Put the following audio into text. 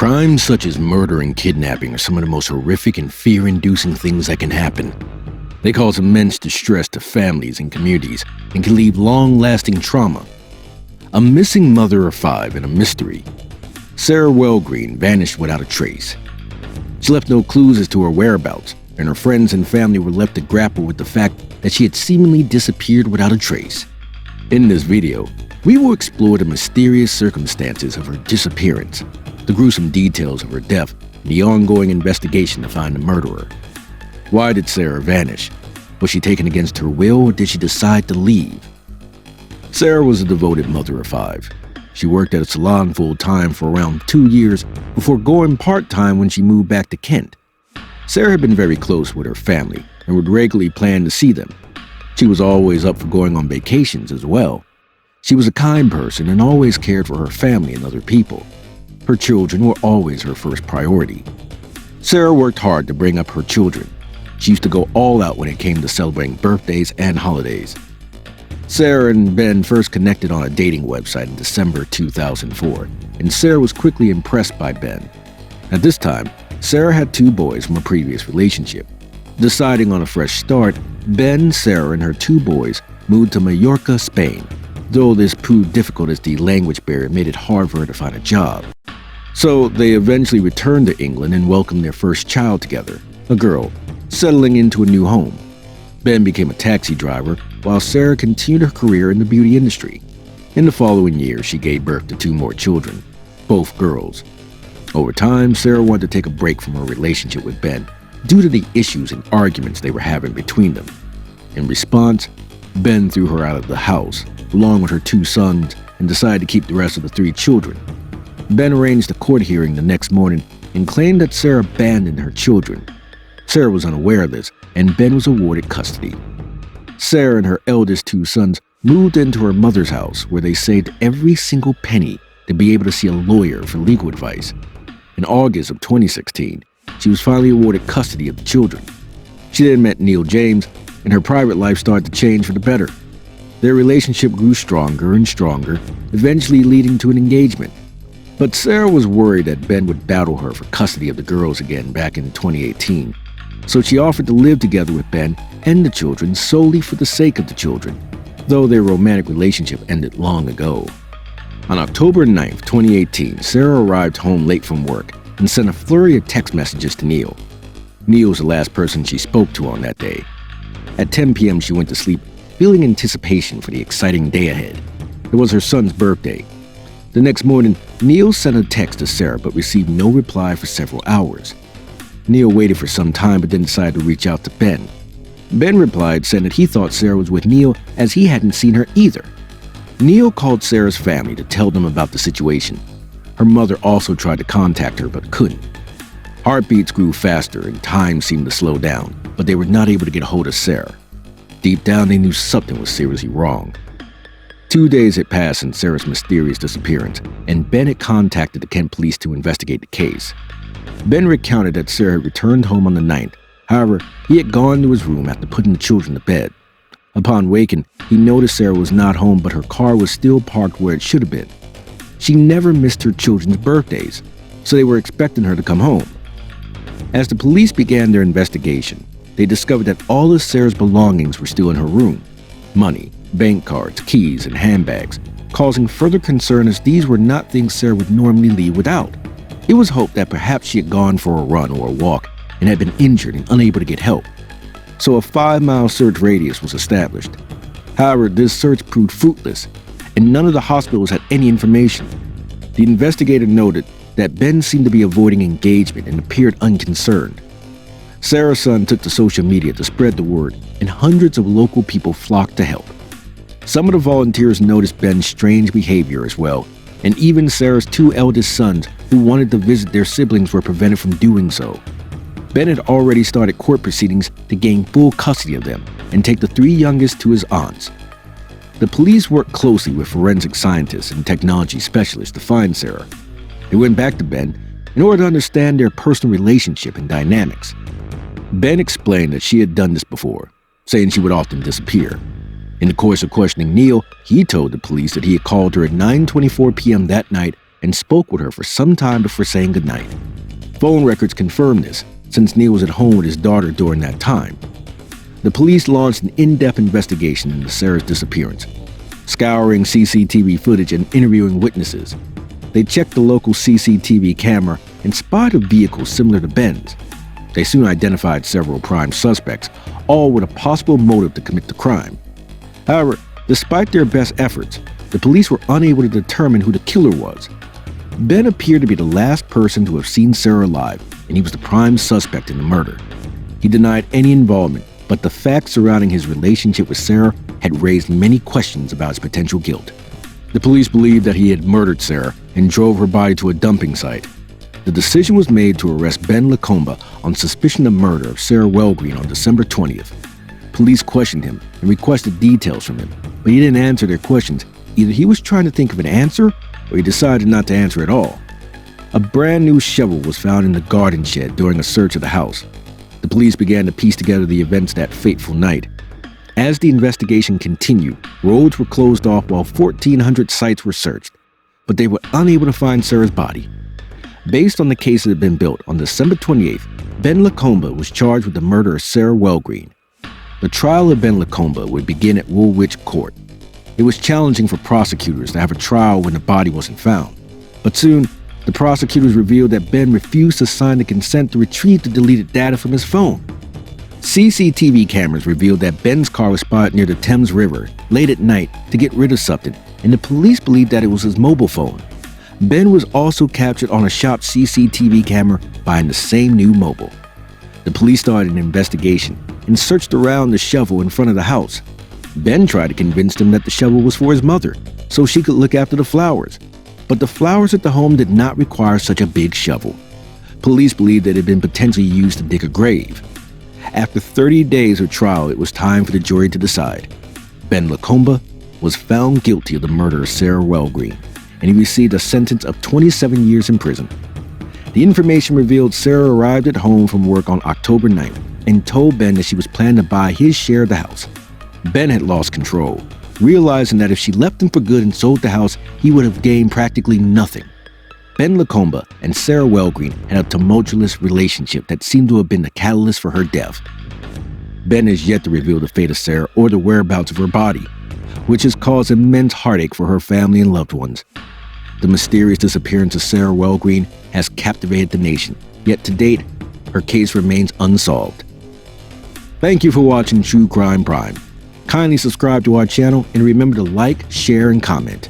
Crimes such as murder and kidnapping are some of the most horrific and fear-inducing things that can happen. They cause immense distress to families and communities and can leave long-lasting trauma. A missing mother of 5 and a mystery. Sarah Wellgreen vanished without a trace. She left no clues as to her whereabouts, and her friends and family were left to grapple with the fact that she had seemingly disappeared without a trace. In this video, we will explore the mysterious circumstances of her disappearance, the gruesome details of her death, and the ongoing investigation to find the murderer. Why did Sarah vanish? Was she taken against her will, or did she decide to leave? Sarah was a devoted mother of 5. She worked at a salon full-time for around 2 years before going part-time when she moved back to Kent. Sarah had been very close with her family and would regularly plan to see them. She was always up for going on vacations as well. She was a kind person and always cared for her family and other people. Her children were always her first priority. Sarah worked hard to bring up her children. She used to go all out when it came to celebrating birthdays and holidays. Sarah and Ben first connected on a dating website in December 2004, and Sarah was quickly impressed by Ben. At this time, Sarah had 2 boys from a previous relationship. Deciding on a fresh start, Ben, Sarah, and her 2 boys moved to Mallorca, Spain, though this proved difficult as the language barrier made it hard for her to find a job. So they eventually returned to England and welcomed their first child together, a girl, settling into a new home. Ben became a taxi driver, while Sarah continued her career in the beauty industry. In the following year, she gave birth to 2 more children, both girls. Over time, Sarah wanted to take a break from her relationship with Ben due to the issues and arguments they were having between them. In response, Ben threw her out of the house, along with her 2 sons, and decided to keep the rest of the 3 children. Ben arranged a court hearing the next morning and claimed that Sarah abandoned her children. Sarah was unaware of this, and Ben was awarded custody. Sarah and her eldest 2 sons moved into her mother's house, where they saved every single penny to be able to see a lawyer for legal advice. In August of 2016, she was finally awarded custody of the children. She then met Neil James, and her private life started to change for the better. Their relationship grew stronger and stronger, eventually leading to an engagement. But Sarah was worried that Ben would battle her for custody of the girls again back in 2018, so she offered to live together with Ben and the children solely for the sake of the children, though their romantic relationship ended long ago. On October 9, 2018, Sarah arrived home late from work and sent a flurry of text messages to Neil. Neil was the last person she spoke to on that day. At 10 p.m., she went to sleep, feeling anticipation for the exciting day ahead. It was her son's birthday. The next morning, Neil sent a text to Sarah but received no reply for several hours. Neil waited for some time but then decided to reach out to Ben. Ben replied saying that he thought Sarah was with Neil as he hadn't seen her either. Neil called Sarah's family to tell them about the situation. Her mother also tried to contact her but couldn't. Heartbeats grew faster and time seemed to slow down, but they were not able to get a hold of Sarah. Deep down, they knew something was seriously wrong. 2 days had passed since Sarah's mysterious disappearance, and Ben had contacted the Kent police to investigate the case. Ben recounted that Sarah had returned home on the 9th. However, he had gone to his room after putting the children to bed. Upon waking, he noticed Sarah was not home, but her car was still parked where it should have been. She never missed her children's birthdays, so they were expecting her to come home. As the police began their investigation, they discovered that all of Sarah's belongings were still in her room: money, bank cards, keys, and handbags, causing further concern as these were not things Sarah would normally leave without. It was hoped that perhaps she had gone for a run or a walk and had been injured and unable to get help. So a 5-mile search radius was established. However, this search proved fruitless, and none of the hospitals had any information. The investigator noted that Ben seemed to be avoiding engagement and appeared unconcerned. Sarah's son took to social media to spread the word, and hundreds of local people flocked to help. Some of the volunteers noticed Ben's strange behavior as well, and even Sarah's 2 eldest sons who wanted to visit their siblings were prevented from doing so. Ben had already started court proceedings to gain full custody of them and take the 3 youngest to his aunts. The police worked closely with forensic scientists and technology specialists to find Sarah. They went back to Ben in order to understand their personal relationship and dynamics. Ben explained that she had done this before, saying she would often disappear. In the course of questioning Neil, he told the police that he had called her at 9:24 p.m. that night and spoke with her for some time before saying goodnight. Phone records confirm this, since Neil was at home with his daughter during that time. The police launched an in-depth investigation into Sarah's disappearance, scouring CCTV footage and interviewing witnesses. They checked the local CCTV camera and spotted a vehicle similar to Ben's. They soon identified several prime suspects, all with a possible motive to commit the crime. However, despite their best efforts, the police were unable to determine who the killer was. Ben appeared to be the last person to have seen Sarah alive, and he was the prime suspect in the murder. He denied any involvement, but the facts surrounding his relationship with Sarah had raised many questions about his potential guilt. The police believed that he had murdered Sarah and drove her body to a dumping site. The decision was made to arrest Ben Lacombe on suspicion of murder of Sarah Wellgreen on December 20th. Police questioned him and requested details from him, but he didn't answer their questions. Either he was trying to think of an answer, or he decided not to answer at all. A brand new shovel was found in the garden shed during a search of the house. The police began to piece together the events that fateful night. As the investigation continued, roads were closed off while 1,400 sites were searched, but they were unable to find Sarah's body. Based on the case that had been built, on December 28th, Ben Lacombe was charged with the murder of Sarah Wellgreen. The trial of Ben Lacombe would begin at Woolwich Court. It was challenging for prosecutors to have a trial when the body wasn't found. But soon, the prosecutors revealed that Ben refused to sign the consent to retrieve the deleted data from his phone. CCTV cameras revealed that Ben's car was spotted near the Thames River late at night to get rid of something, and the police believed that it was his mobile phone. Ben was also captured on a shop CCTV camera buying the same new mobile. The police started an investigation and searched around the shovel in front of the house. Ben tried to convince them that the shovel was for his mother, so she could look after the flowers. But the flowers at the home did not require such a big shovel. Police believed that it had been potentially used to dig a grave. After 30 days of trial, it was time for the jury to decide. Ben Lacombe was found guilty of the murder of Sarah Wellgreen, and he received a sentence of 27 years in prison. The information revealed Sarah arrived at home from work on October 9th and told Ben that she was planning to buy his share of the house. Ben had lost control, realizing that if she left him for good and sold the house, he would have gained practically nothing. Ben Lacombe and Sarah Wellgreen had a tumultuous relationship that seemed to have been the catalyst for her death. Ben has yet to reveal the fate of Sarah or the whereabouts of her body, which has caused immense heartache for her family and loved ones. The mysterious disappearance of Sarah Wellgreen has captivated the nation, yet to date, her case remains unsolved. Thank you for watching True Crime Prime. Kindly subscribe to our channel and remember to like, share, and comment.